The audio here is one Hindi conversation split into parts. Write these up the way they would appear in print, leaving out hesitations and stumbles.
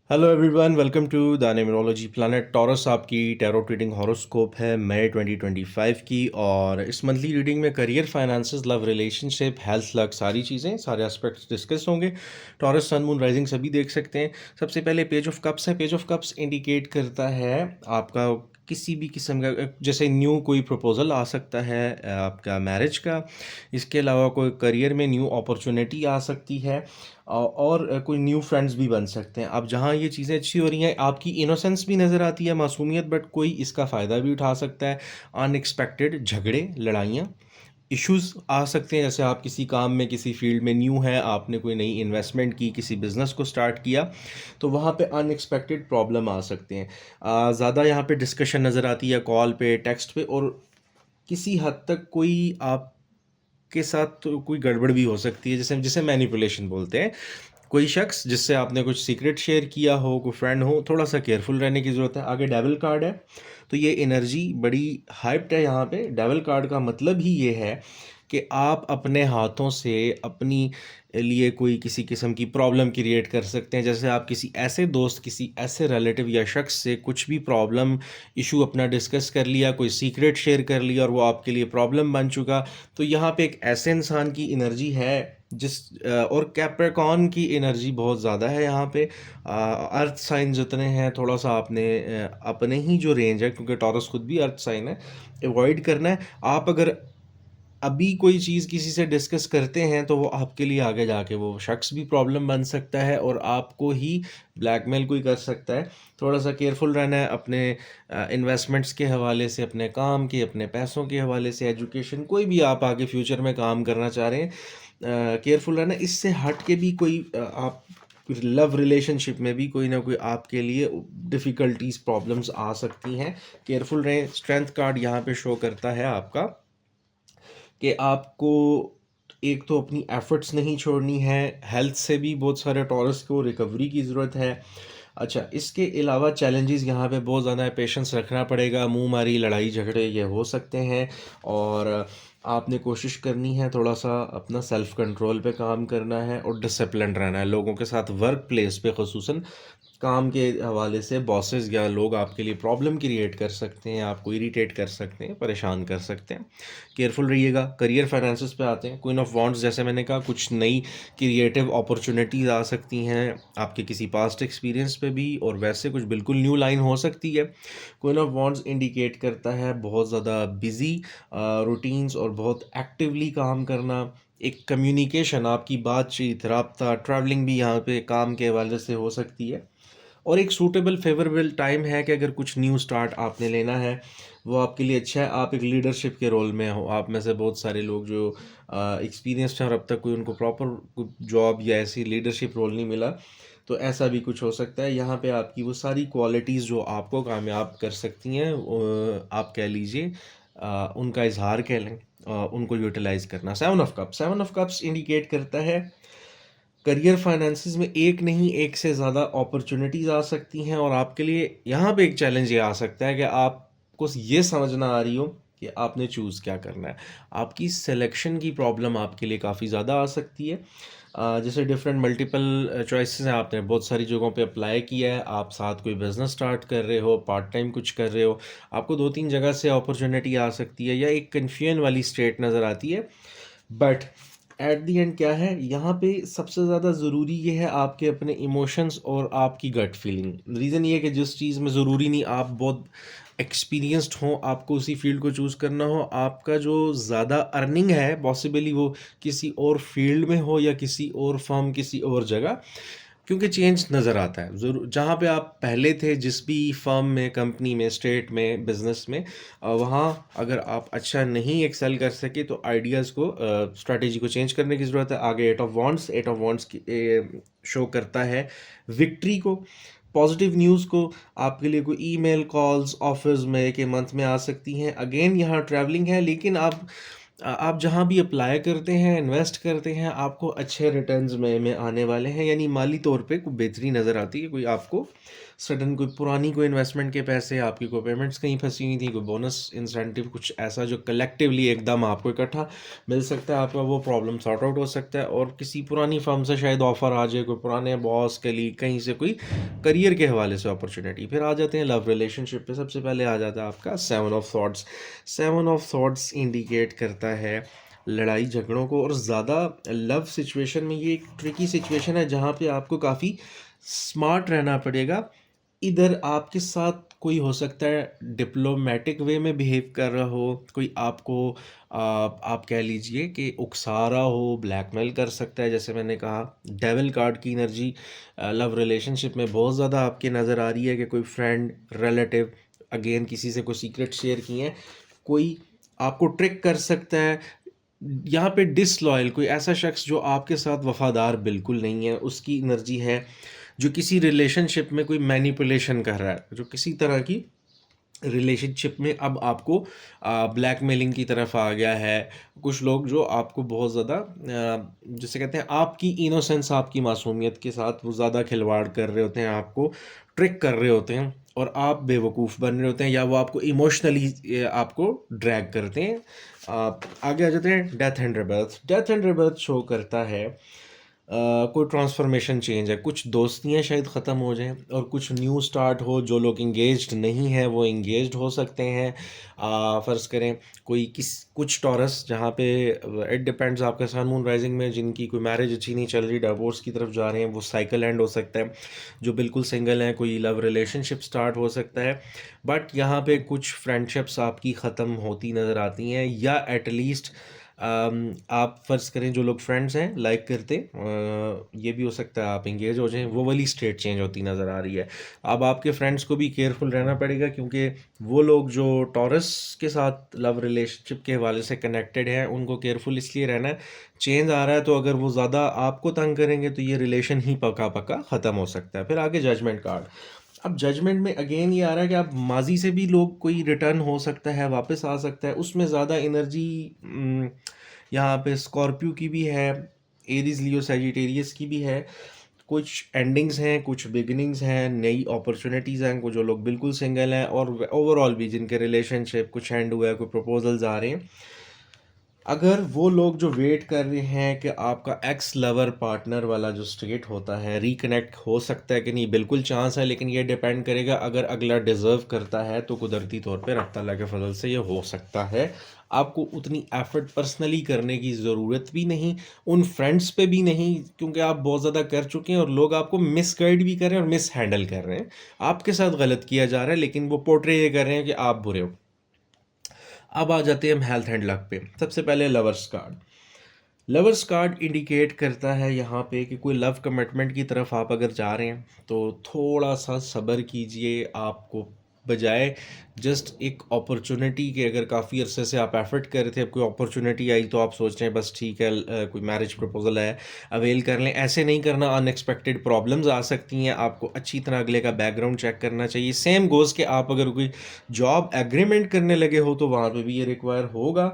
Hello everyone, welcome to the numerology planet Taurus. आपकी टैरो ट्रेडिंग हॉरोस्कोप है मई 2025 की। और इस मंथली रीडिंग में career, finances, love, relationship, health, luck, सारी चीज़ें, सारे एस्पेक्ट्स डिस्कस होंगे। टॉरस, सन, मून, राइजिंग सभी देख सकते हैं। सबसे पहले पेज ऑफ कप्स है। पेज ऑफ कप्स इंडिकेट करता है आपका किसी भी किस्म का, जैसे न्यू कोई प्रपोजल आ सकता है आपका मैरिज का। इसके अलावा कोई करियर में न्यू अपॉर्चुनिटी आ सकती है और कोई न्यू फ्रेंड्स भी बन सकते हैं। अब जहाँ ये चीज़ें अच्छी हो रही हैं, आपकी इनोसेंस भी नज़र आती है, मासूमियत, बट कोई इसका फ़ायदा भी उठा सकता है। अनएक्सपेक्टेड झगड़े, लड़ाइयाँ, इश्यूज़ आ सकते हैं। जैसे आप किसी काम में, किसी फील्ड में न्यू हैं, आपने कोई नई इन्वेस्टमेंट की, किसी बिज़नेस को स्टार्ट किया, तो वहाँ पे अनएक्सपेक्टेड प्रॉब्लम आ सकते हैं। ज़्यादा यहाँ पे डिस्कशन नज़र आती है कॉल पे, टेक्स्ट पे, और किसी हद तक कोई आप के साथ तो कोई गड़बड़ भी हो सकती है, जिसे जिसे मैनिपुलेशन बोलते हैं। कोई शख्स जिससे आपने कुछ सीक्रेट शेयर किया हो, कोई फ्रेंड हो, थोड़ा सा केयरफुल रहने की ज़रूरत है। आगे डेविल कार्ड है, तो ये एनर्जी बड़ी हाइप्ड है यहाँ पे। डेविल कार्ड का मतलब ही ये है कि आप अपने हाथों से अपनी लिए कोई किसी किस्म की प्रॉब्लम क्रिएट कर सकते हैं। जैसे आप किसी ऐसे दोस्त, किसी ऐसे रिलेटिव या शख्स से कुछ भी प्रॉब्लम, इशू अपना डिस्कस कर लिया, कोई सीक्रेट शेयर कर लिया और वो आपके लिए प्रॉब्लम बन चुका। तो यहाँ पे एक ऐसे इंसान की एनर्जी है जिस और कैप्रिकॉर्न की एनर्जी बहुत ज़्यादा है यहाँ पे। अर्थ साइन जितने हैं, थोड़ा सा आपने अपने ही जो रेंज है, क्योंकि टॉरस खुद भी अर्थ साइन है, अवॉइड करना है। आप अगर अभी कोई चीज़ किसी से डिस्कस करते हैं तो वो आपके लिए आगे जाके वो शख्स भी प्रॉब्लम बन सकता है और आपको ही ब्लैकमेल कोई कर सकता है। थोड़ा सा केयरफुल रहना है अपने इन्वेस्टमेंट्स के हवाले से, अपने काम के, अपने पैसों के हवाले से, एजुकेशन, कोई भी आप आगे फ्यूचर में काम करना चाह रहे हैं, केयरफुल रहना। इससे हट के भी कोई आप लव रिलेशनशिप में भी कोई ना कोई आपके लिए डिफ़िकल्टीज, प्रॉब्लम्स आ सकती हैं। केयरफुल रहें। स्ट्रेंथ कार्ड यहाँ पे शो करता है आपका कि आपको एक तो अपनी एफर्ट्स नहीं छोड़नी है। हेल्थ से भी बहुत सारे टॉरस को रिकवरी की ज़रूरत है। अच्छा, इसके अलावा चैलेंजेस यहाँ पे बहुत ज़्यादा है। पेशेंस रखना पड़ेगा। मुंह मारी, लड़ाई झगड़े ये हो सकते हैं। और आपने कोशिश करनी है थोड़ा सा अपना सेल्फ कंट्रोल पे काम करना है और डिसिप्लिन रहना है। लोगों के साथ वर्क प्लेस पे, ख़ुसूसन काम के हवाले से, बॉसेस या लोग आपके लिए प्रॉब्लम क्रिएट कर सकते हैं, आपको इरिटेट कर सकते हैं, परेशान कर सकते हैं। केयरफुल रहिएगा। करियर, फाइनेंसेस पे आते हैं। क्वीन ऑफ वॉन्ड्स, जैसे मैंने कहा, कुछ नई क्रिएटिव अपॉर्चुनिटीज़ आ सकती हैं आपके किसी पास्ट एक्सपीरियंस पे भी, और वैसे कुछ बिल्कुल न्यू लाइन हो सकती है। क्वीन ऑफ वॉन्ड्स इंडिकेट करता है बहुत ज़्यादा बिजी रूटीन्स और बहुत एक्टिवली काम करना। एक कम्युनिकेशन, आपकी बातचीत, राब्ता, ट्रैवलिंग भी यहाँ पे काम के हवाले से हो सकती है। और एक सूटेबल फेवरेबल टाइम है कि अगर कुछ न्यू स्टार्ट आपने लेना है, वो आपके लिए अच्छा है। आप एक लीडरशिप के रोल में हो। आप में से बहुत सारे लोग जो एक्सपीरियंस्ड हैं और अब तक कोई उनको प्रॉपर जॉब या ऐसी लीडरशिप रोल नहीं मिला, तो ऐसा भी कुछ हो सकता है। यहाँ पे आपकी वो सारी क्वालिटीज़ जो आपको कामयाब कर सकती हैं, आप कह लीजिए उनका इजहार कह लें, उनको यूटिलाइज करना। Seven of cups, seven of cups indicate करता है करियर, फाइनेंसिस में एक नहीं, एक से ज़्यादा अपॉर्चुनिटीज़ आ सकती हैं। और आपके लिए यहाँ पे एक चैलेंज ये आ सकता है कि आपको ये समझ ना आ रही हो कि आपने चूज़ क्या करना है। आपकी सिलेक्शन की प्रॉब्लम आपके लिए काफ़ी ज़्यादा आ सकती है। जैसे डिफरेंट मल्टीपल चॉइसेस हैं, आपने बहुत सारी जगहों पे अप्लाई किया है, आप साथ कोई बिज़नेस स्टार्ट कर रहे हो, पार्ट टाइम कुछ कर रहे हो, आपको दो तीन जगह से अपॉर्चुनिटी आ सकती है, या एक कन्फ्यूजन वाली स्टेट नज़र आती है। बट एट दी एंड क्या है, यहाँ पे सबसे ज़्यादा ज़रूरी ये है आपके अपने इमोशंस और आपकी गट फीलिंग। रीज़न ये है कि जिस चीज़ में ज़रूरी नहीं आप बहुत एक्सपीरियंस्ड हो, आपको उसी फील्ड को चूज़ करना हो, आपका जो ज़्यादा अर्निंग है पॉसिबली वो किसी और फील्ड में हो या किसी और फर्म, किसी और जगह, क्योंकि चेंज नज़र आता है ज़रूर। जहाँ पे आप पहले थे, जिस भी फर्म में, कंपनी में, स्टेट में, बिजनेस में, वहाँ अगर आप अच्छा नहीं एक्सेल कर सके तो आइडियाज़ को, स्ट्रैटेजी को चेंज करने की ज़रूरत है। आगे eight of wands, eight of wands की शो करता है विक्ट्री को, पॉजिटिव न्यूज़ को। आपके लिए कोई ईमेल, कॉल्स ऑफर्स में के मंथ में आ सकती हैं। अगेन यहाँ ट्रैवलिंग है, लेकिन आप आप जहाँ भी अप्लाई करते हैं, इन्वेस्ट करते हैं, आपको अच्छे रिटर्न्स में आने वाले हैं, यानी माली तौर पे कोई बेहतरी नज़र आती है। कोई आपको सडन कोई पुरानी कोई इन्वेस्टमेंट के पैसे, आपकी कोई पेमेंट्स कहीं फंसी हुई थी, कोई बोनस इंसेंटिव कुछ ऐसा जो कलेक्टिवली एकदम आपको इकट्ठा मिल सकता है, आपका वो प्रॉब्लम सॉर्ट आउट हो सकता है। और किसी पुरानी फर्म से शायद ऑफ़र आ जाए, कोई पुराने बॉस कलीग कहीं से कोई करियर के हवाले से अपॉर्चुनिटी। फिर आ जाते हैं लव रिलेशनशिप पे। सबसे पहले आ जाता है आपका seven of swords. Seven of swords indicate करता है लड़ाई झगड़ों को, और ज़्यादा लव सिचुएशन में ये एक ट्रिकी सिचुएशन है जहाँ पे आपको काफ़ी स्मार्ट रहना पड़ेगा। इधर आपके साथ कोई हो सकता है डिप्लोमेटिक वे में बिहेव कर रहा हो, कोई आपको आप कह लीजिए कि उकसा रहा हो, ब्लैकमेल कर सकता है। जैसे मैंने कहा, डेविल कार्ड की एनर्जी लव रिलेशनशिप में बहुत ज़्यादा आपकी नज़र आ रही है कि कोई फ्रेंड, रिलेटिव, अगेन किसी से कोई सीक्रेट शेयर किए हैं, कोई आपको ट्रिक कर सकता है। यहाँ पे डिसलॉयल कोई ऐसा शख्स जो आपके साथ वफादार बिल्कुल नहीं है, उसकी एनर्जी है। जो किसी रिलेशनशिप में कोई मैनिपुलेशन कर रहा है, जो किसी तरह की रिलेशनशिप में अब आपको ब्लैकमेलिंग की तरफ आ गया है। कुछ लोग जो आपको बहुत ज़्यादा जिसे कहते हैं आपकी इनोसेंस, आपकी मासूमियत के साथ वो ज़्यादा खिलवाड़ कर रहे होते हैं, आपको ट्रिक कर रहे होते हैं, और आप बेवकूफ़ बन रहे होते हैं, या वो आपको इमोशनली आपको ड्रैग करते हैं। आगे आ जाते हैं death and rebirth. Death and rebirth show करता है कोई ट्रांसफॉर्मेशन चेंज है, कुछ दोस्तियाँ शायद ख़त्म हो जाएं और कुछ न्यू स्टार्ट हो। जो लोग इंगेज्ड नहीं हैं वो इंगेज्ड हो सकते हैं। फ़र्ज़ करें कोई कुछ टॉरस जहाँ पे इट डिपेंड्स आपका सन मून राइजिंग में, जिनकी कोई मैरिज अच्छी नहीं चल रही, डिवोर्स की तरफ जा रहे हैं, वो साइकिल एंड हो सकता है। जो बिल्कुल सिंगल हैं, कोई लव रिलेशनशिप स्टार्ट हो सकता है। बट यहाँ पे कुछ फ्रेंडशिप्स आपकी ख़त्म होती नज़र आती हैं, या एटलीस्ट आप फ़र्ज़ करें जो लोग फ्रेंड्स हैं लाइक करते, ये भी हो सकता है आप इंगेज हो जाएं, वो वाली स्टेट चेंज होती नज़र आ रही है। अब आपके फ्रेंड्स को भी केयरफुल रहना पड़ेगा, क्योंकि वो लोग जो टॉरस के साथ लव रिलेशनशिप के हवाले से कनेक्टेड हैं, उनको केयरफुल इसलिए रहना है। चेंज आ रहा है, तो अगर वो ज़्यादा आपको तंग करेंगे तो ये रिलेशन ही पक्का पक्का ख़त्म हो सकता है। फिर आगे जजमेंट कार्ड। अब जजमेंट में अगेन ये आ रहा है कि आप माजी से भी लोग कोई रिटर्न हो सकता है, वापस आ सकता है, उसमें ज़्यादा एनर्जी यहाँ पे स्कॉर्पियो की भी है, एरीज लियो सैजिटेरियस की भी है। कुछ एंडिंग्स हैं, कुछ बिगिनिंग्स हैं, नई अपॉर्चुनिटीज़ हैं। कुछ जो लोग बिल्कुल सिंगल हैं, और ओवरऑल भी जिनके रिलेशनशिप कुछ एंड हुआ है, कोई प्रपोजल्स आ रहे हैं। अगर वो लोग जो वेट कर रहे हैं कि आपका एक्स लवर पार्टनर वाला जो स्टेट होता है रिकनेक्ट हो सकता है कि नहीं, बिल्कुल चांस है, लेकिन ये डिपेंड करेगा अगर अगला डिज़र्व करता है तो कुदरती तौर पे रब तआला के फजल से ये हो सकता है। आपको उतनी एफर्ट पर्सनली करने की ज़रूरत भी नहीं, उन फ्रेंड्स पे भी नहीं, क्योंकि आप बहुत ज़्यादा कर चुके हैं और लोग आपको मिसगाइड भी कर रहे हैं और मिस हैंडल कर रहे हैं। आपके साथ गलत किया जा रहा है, लेकिन वो पोर्ट्रे ये कर रहे हैं कि आप बुरे हो। अब आ जाते हैं हम हेल्थ एंड लक पे। सबसे पहले lovers card. Lovers card indicate करता है यहाँ पे कि कोई लव कमिटमेंट की तरफ आप अगर जा रहे हैं तो थोड़ा सा सब्र कीजिए। आपको बजाय जस्ट एक अपॉर्चुनिटी के, अगर काफ़ी अरसे से आप एफर्ट कर रहे थे, अब कोई अपॉर्चुनिटी आई तो आप सोच रहे हैं बस ठीक है, कोई मैरिज प्रपोजल है, अवेल कर लें। ऐसे नहीं करना, अनएक्सपेक्टेड प्रॉब्लम्स आ सकती हैं। आपको अच्छी तरह अगले का बैकग्राउंड चेक करना चाहिए। सेम गोज़ कि आप अगर कोई जॉब एग्रीमेंट करने लगे हो तो वहाँ पे भी ये रिक्वायर होगा।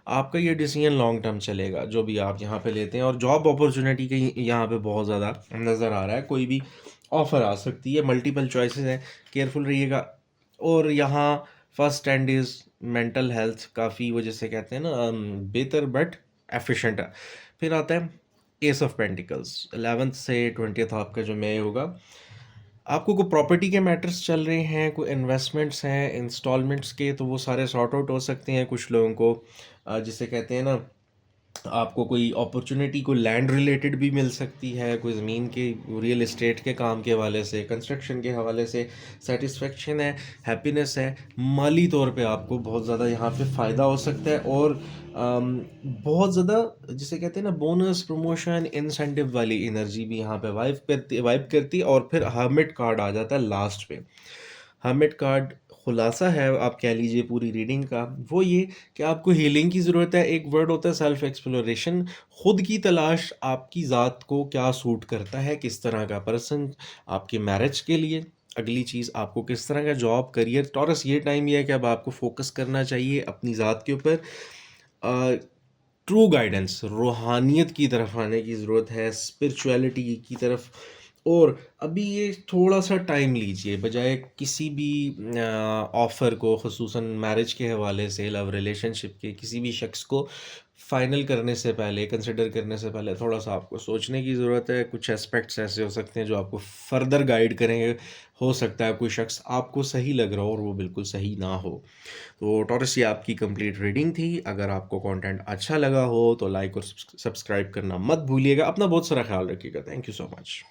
आपका ये डिसीजन लॉन्ग टर्म चलेगा जो भी आप यहाँ पे लेते हैं। और जॉब अपॉर्चुनिटी के यहाँ पे बहुत ज़्यादा नज़र आ रहा है, कोई भी ऑफ़र आ सकती है, मल्टीपल चॉइसेस हैं, केयरफुल रहिएगा। और यहाँ first and is mental health, काफ़ी वो जैसे कहते हैं ना बेहतर बट एफिशिएंट है। फिर आता है एस ऑफ पेंटिकल्स। 11th से 20th आपका जो मे होगा, आपको कोई प्रॉपर्टी के मैटर्स चल रहे हैं, कोई इन्वेस्टमेंट्स हैं इंस्टॉलमेंट्स के, तो वो सारे सॉर्ट आउट हो सकते हैं। कुछ लोगों को जिसे कहते हैं ना, आपको कोई अपॉर्चुनिटी को लैंड रिलेटेड भी मिल सकती है, कोई ज़मीन के रियल एस्टेट के काम के हवाले से, कंस्ट्रक्शन के हवाले से सेटिस्फेक्शन है, हैप्पीनेस है। माली तौर पे आपको बहुत ज़्यादा यहाँ पे फ़ायदा हो सकता है। और बहुत ज़्यादा जिसे कहते हैं ना बोनस, प्रमोशन, इंसेंटिव वाली एनर्जी भी यहाँ पे वाइब करती है। और फिर हर्मिट कार्ड आ जाता है लास्ट पे। हर्मिट कार्ड खुलासा है आप कह लीजिए पूरी रीडिंग का, वो ये कि आपको हीलिंग की ज़रूरत है। एक वर्ड होता है सेल्फ एक्सप्लोरेशन, खुद की तलाश, आपकी ज़ात को क्या सूट करता है, किस तरह का पर्सन आपकी मैरिज के लिए। अगली चीज़, आपको किस तरह का जॉब, करियर। टॉरस ये टाइम ये है कि अब आपको फोकस करना चाहिए अपनी ज़ात के ऊपर। ट्रू गाइडेंस, रूहानियत की तरफ आने की ज़रूरत है, स्पिरिचुअलिटी की तरफ। और अभी ये थोड़ा-सा टाइम लीजिए, बजाय किसी भी ऑफ़र को, ख़ुसूसन मैरिज के हवाले से, लव रिलेशनशिप के किसी भी शख़्स को फ़ाइनल करने से पहले, कंसिडर करने से पहले थोड़ा-सा आपको सोचने की ज़रूरत है। कुछ एस्पेक्ट्स ऐसे हो सकते हैं जो आपको फ़र्दर गाइड करेंगे। हो सकता है कोई शख़्स आपको सही लग रहा हो और वो बिल्कुल सही ना हो। तो टॉरस, ये आपकी कंप्लीट रीडिंग थी। अगर आपको कंटेंट अच्छा लगा हो तो लाइक और सब्सक्राइब करना मत भूलिएगा। अपना बहुत सारा ख्याल रखिएगा। Thank you so much.